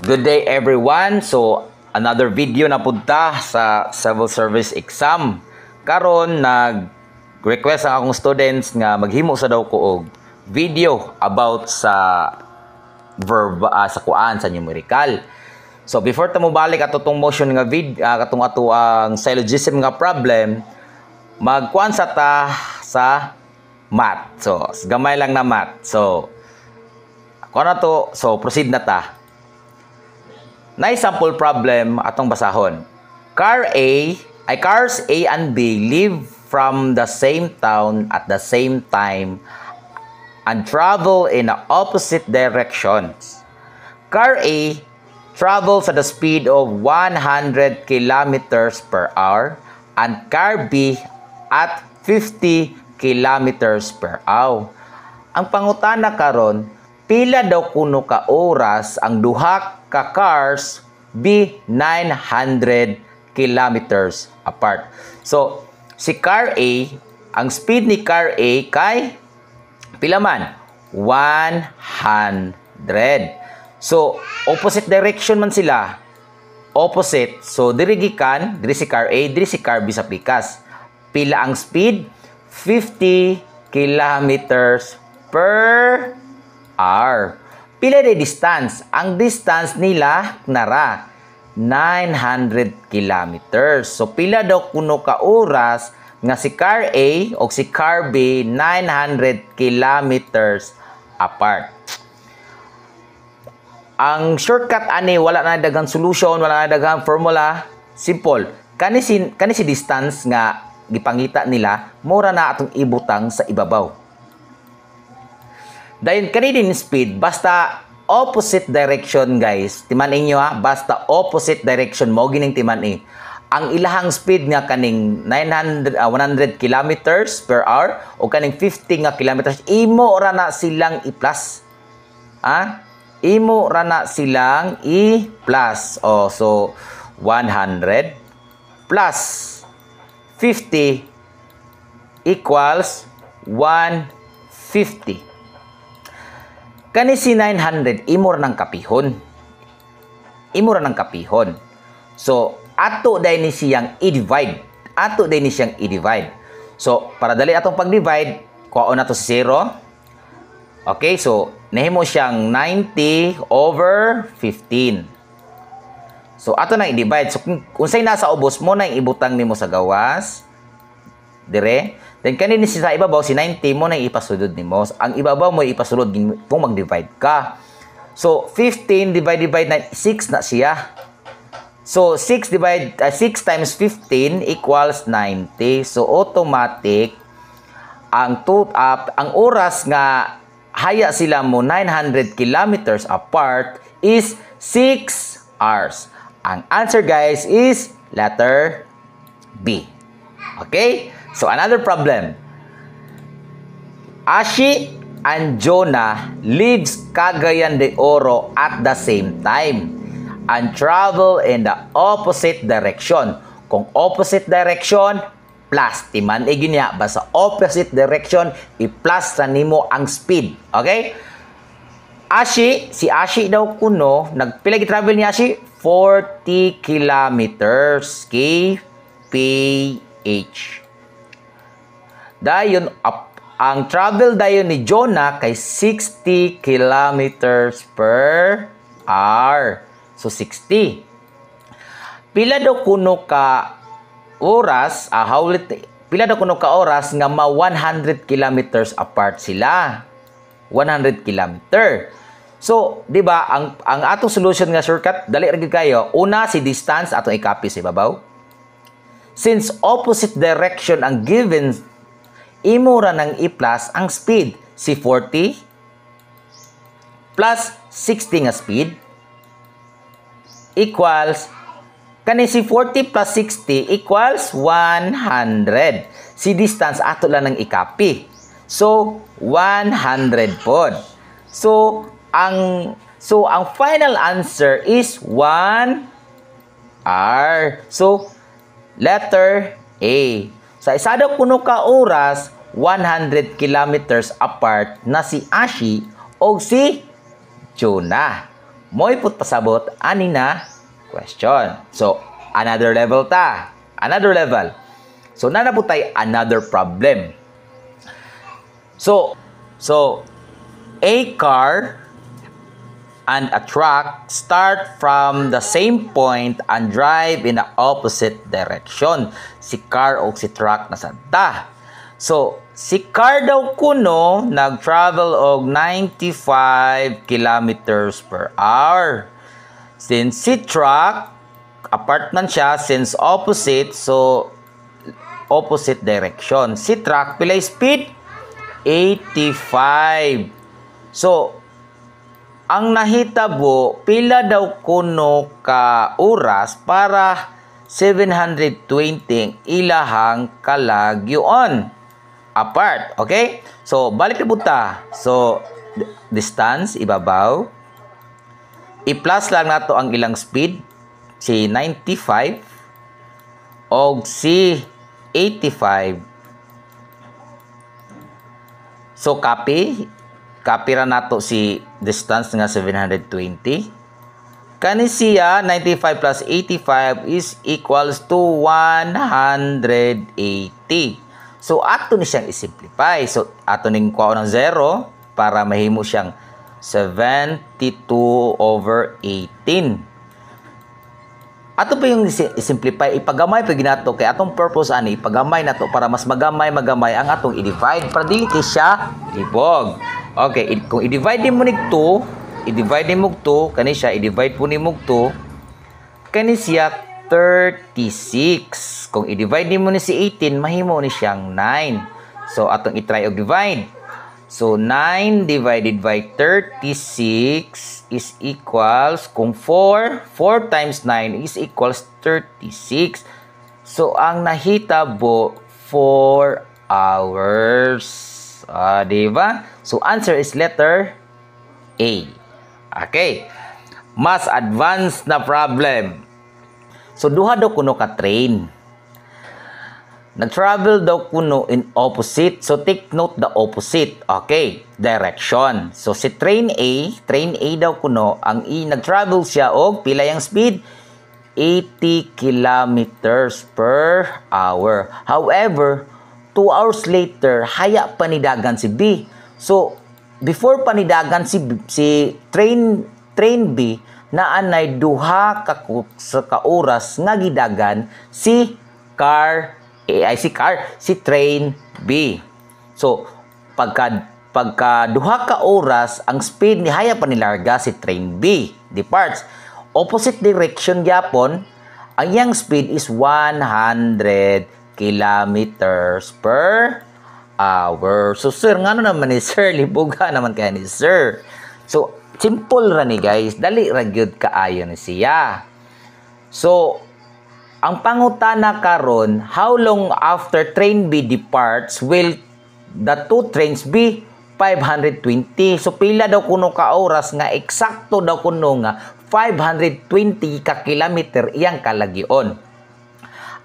Good day everyone. So another video na punta sa civil service exam. Karon nag-request ang akong students nga maghimo sa daw ko og video about sa verb sa kuan sa numerical. So before ta mo balik ato tong motion nga katong ato ang syllogism nga problem, magkuan sa ta sa math. So gamay lang na math. So kuan na to, so proceed na ta. Na sample problem atong basahon. Cars A and B live from the same town at the same time and travel in opposite directions. Car A travels at the speed of 100 kilometers per hour and car B at 50 kilometers per hour. Ang pangutana karon, pila daw kuno ka oras ang duha ka cars be 900 kilometers apart. So, si car A, ang speed ni car A kay pila man? 100. So, opposite direction man sila. Opposite. So, diri gikan, diri si car A, diri si car B sa pikas. Pila ang speed? 50 kilometers per hour. Pila di distance? Ang distance nila nara 900 kilometers. So pila daw kuno ka oras nga si car A o si car B 900 kilometers apart. Ang shortcut ani wala na daghang solution, wala na daghang formula. Simple. Kani si distance nga gipangita nila, mura na atong ibutang sa ibabaw. Dahil kaninin speed, basta opposite direction guys. Timanin nyo ha, basta opposite direction mo, gining timanin. Ang ilahang speed nga kaning 100 kilometers per hour o kaning 50 nga kilometers, imo ra na silang i-plus. Ha? Imo ra na silang i-plus. Oh, so 100 plus 50 equals 150. Kani si 900, imo ra ng kapihon. Imo ra ng kapihon. So, ato dahil ni siyang i-divide. Ato dahil ni siyang i-divide. So, para dali atong pag-divide, kuha na to si 0. Okay, so, nahimo siyang 90 over 15. So, ato na i-divide. So, kung sa'y nasa ubos mo na ibutang nimo sa gawas, dire. Then kanini sa ibabaw si 90 mo na ipasulod nimo. Ang ibabaw mo ipasulod kung mag-divide ka. So 15 divided by 6 na siya. So 6 times 15 equals 90. So automatic ang oras nga haya sila mo 900 kilometers apart is 6 hours. Ang answer guys is letter B. Okay? So, another problem. Ashi and Jonah leaves Cagayan de Oro at the same time and travel in the opposite direction. Kung opposite direction, plus. Timan niya, basta opposite direction, i-plus na nimo ang speed. Okay? Si Ashi daw kuno, nagpila gi-travel ni Ashi? 40 kilometers kph. Dayon ang travel dayon ni Jonah kay 60 kilometers per hour. So 60. Pila daw kuno ka oras, pila daw kuno ka oras nga 100 kilometers apart sila. 100 kilometer. So, di ba ang atong solution nga shortcut dali ra gid kayo. Una si distance atong i-copy sa ibabaw. Since opposite direction ang given, imo ra nang i-plus ang speed. Si 40 plus 60 nga speed equals, kani si 40 plus 60 equals 100. Si distance ato lang nang i-copy. So, 100 pod. So, ang final answer is 1 hour. So, letter A. Sa isa daw kuno ka oras, 100 kilometers apart na si Ashi o si Jonah. Mo'y put pasabot ani na question. So, another level ta. Another level. So, nanapot tayo another problem. So, a car and a truck start from the same point and drive in the opposite direction. Si car o si truck nasanta. So, si car daw kuno nag-travel og 95 kilometers per hour. Since si truck, apart man siya, since opposite, so opposite direction. Si truck, pila speed? 85. So, ang nahitabo, pila daw kuno ka oras para 720 ilahang kalagyon. Apart, okay? So, balik na punta. So, distance, ibabaw. I-plus lang nato ang ilang speed. Si 95 o si 85. So, copy. Copy ra nato si distance nga 720. Kani siya, 95 plus 85 is equals to 180. So, ato ni siyang isimplify. So, ato ning kuha ng 0 para mahimo siyang 72/18. Ato pa yung isimplify, ipagamay pa ginato kay atong purpose ani, ipagamay nato para mas magamay ang atong i-divide para dili kay siya libog. Okay, kung i-divide mo nig 2, i-divide mo 2, kani siya i-divide po ni mo 2, kani siya 36. Kung i-divide mo ni si 18, mahimo ni siyang 9. So, atong i-try og divide. So, 9 divided by 36 is equals, kung 4 times 9 is equals 36. So, ang nahitabo, 4 hours. Diba? So, answer is letter A. Okay. Mas advanced na problem. So, duha daw kuno ka train. Nag-travel daw kuno in opposite. So, take note the opposite. Okay. Direction. So, si train A daw kuno, ang nag-travel siya og pila yung speed? 80 kilometers per hour. However, 2 hours later, haya panidagan si B. So, before panidagan si train B, naanay duha ka oras nga gidagan si train B. So, pagka duha ka oras, ang speed ni haya pa nilarga si train B. Departs. Opposite direction gyapon, ang yang speed is 100 kilometers per hour. So, sir, ngano naman ni sir? Libuga naman kaya ni sir. So, simple ra ni guys. Dali ra gyud kaayo ni siya. So, ang pangutana karon, how long after train B departs will the two trains be 520? So, pila daw kuno ka oras nga eksakto daw kuno nga 520 ka kilometer iyang kalagyon.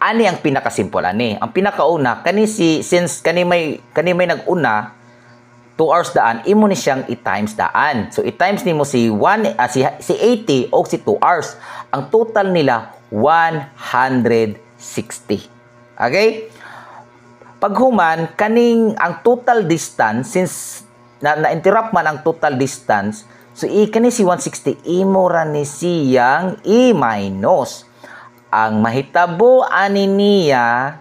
Ani ang pinakasimple ani. Ang pinakauna, since kani may nag-una 2 hours daan, imo ni siyang i-times daan. So, i-times nimo si 80 o si 2 hours. Ang total nila 160. Okay? Paghuman, kaning ang total distance, since na-interrupt man ang total distance, so kani si 160, imo ra ni siyang i-minus. Ang mahitabo ani niya,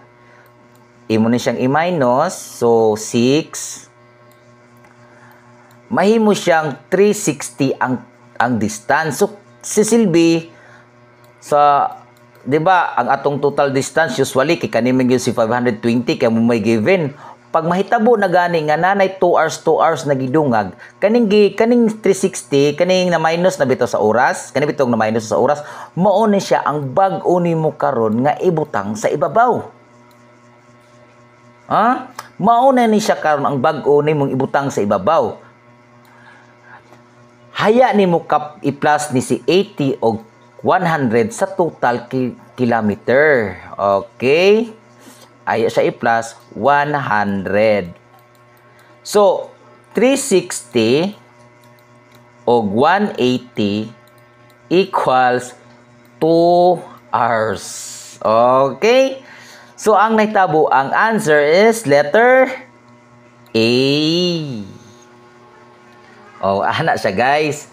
imo ni siyang i-minus, so 6, mahimo siyang 360 ang distance. So, sisilbi sa, di ba, ang atong total distance usually kay kanimig yung si 520 kay mo may given. Pag mahitabo na gani nga nanay 2 hours na gidungag, kaning 360 kaning na minus na bitaw sa oras, kaning bitong na minus sa oras, mao ni siya ang bag-o nimo karon nga ibutang sa ibabaw. Mao na ni siya karon ang bag-o nimong ibutang sa ibabaw. Haya nimo i-plus ni si 80 o 100 sa total kilometer. Okay? Haya siya i-plus 100. So, 360 o 180 equals 2 hours. Okay? So, ang nahitabo, ang answer is letter A. Oh, ana siya guys.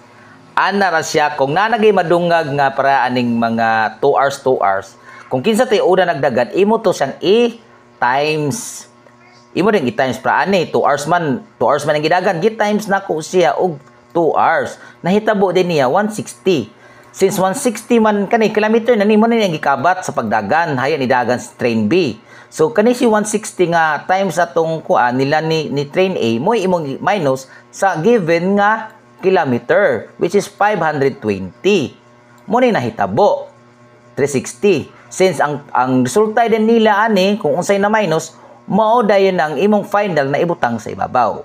Ana ra siya kung nanagay madungag nga para aning mga 2 hours, 2 hours. Kung kinsa tay una nagdagan, imo to siyang i-times. Imo ring i-times para ani 2 hours man ang gidagan, gi-times nako siya og 2 hours. Nahitabo din niya 160. Since 160 man kani kilometer na nimo na niyang gikabat sa pagdagan, haya ni dagan sa train B. So kani si 160 nga times atong kuan nila ni train A mo imong minus sa given nga kilometer which is 520. Mo ni nahitabo 360. Since ang resulta din nila ani kung unsay na minus mao dayon ang imong final na ibutang sa ibabaw.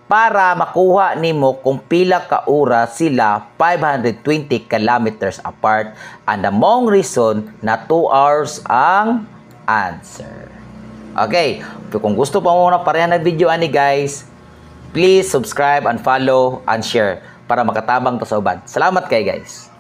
Para makuha nimo kung pila ka oras sila 520 kilometers apart and the mong reason na 2 hours ang answer. Okay, so kung gusto pa mo na pareha na video ani guys, please subscribe and follow and share para makatabang to sa uban. Salamat kay guys.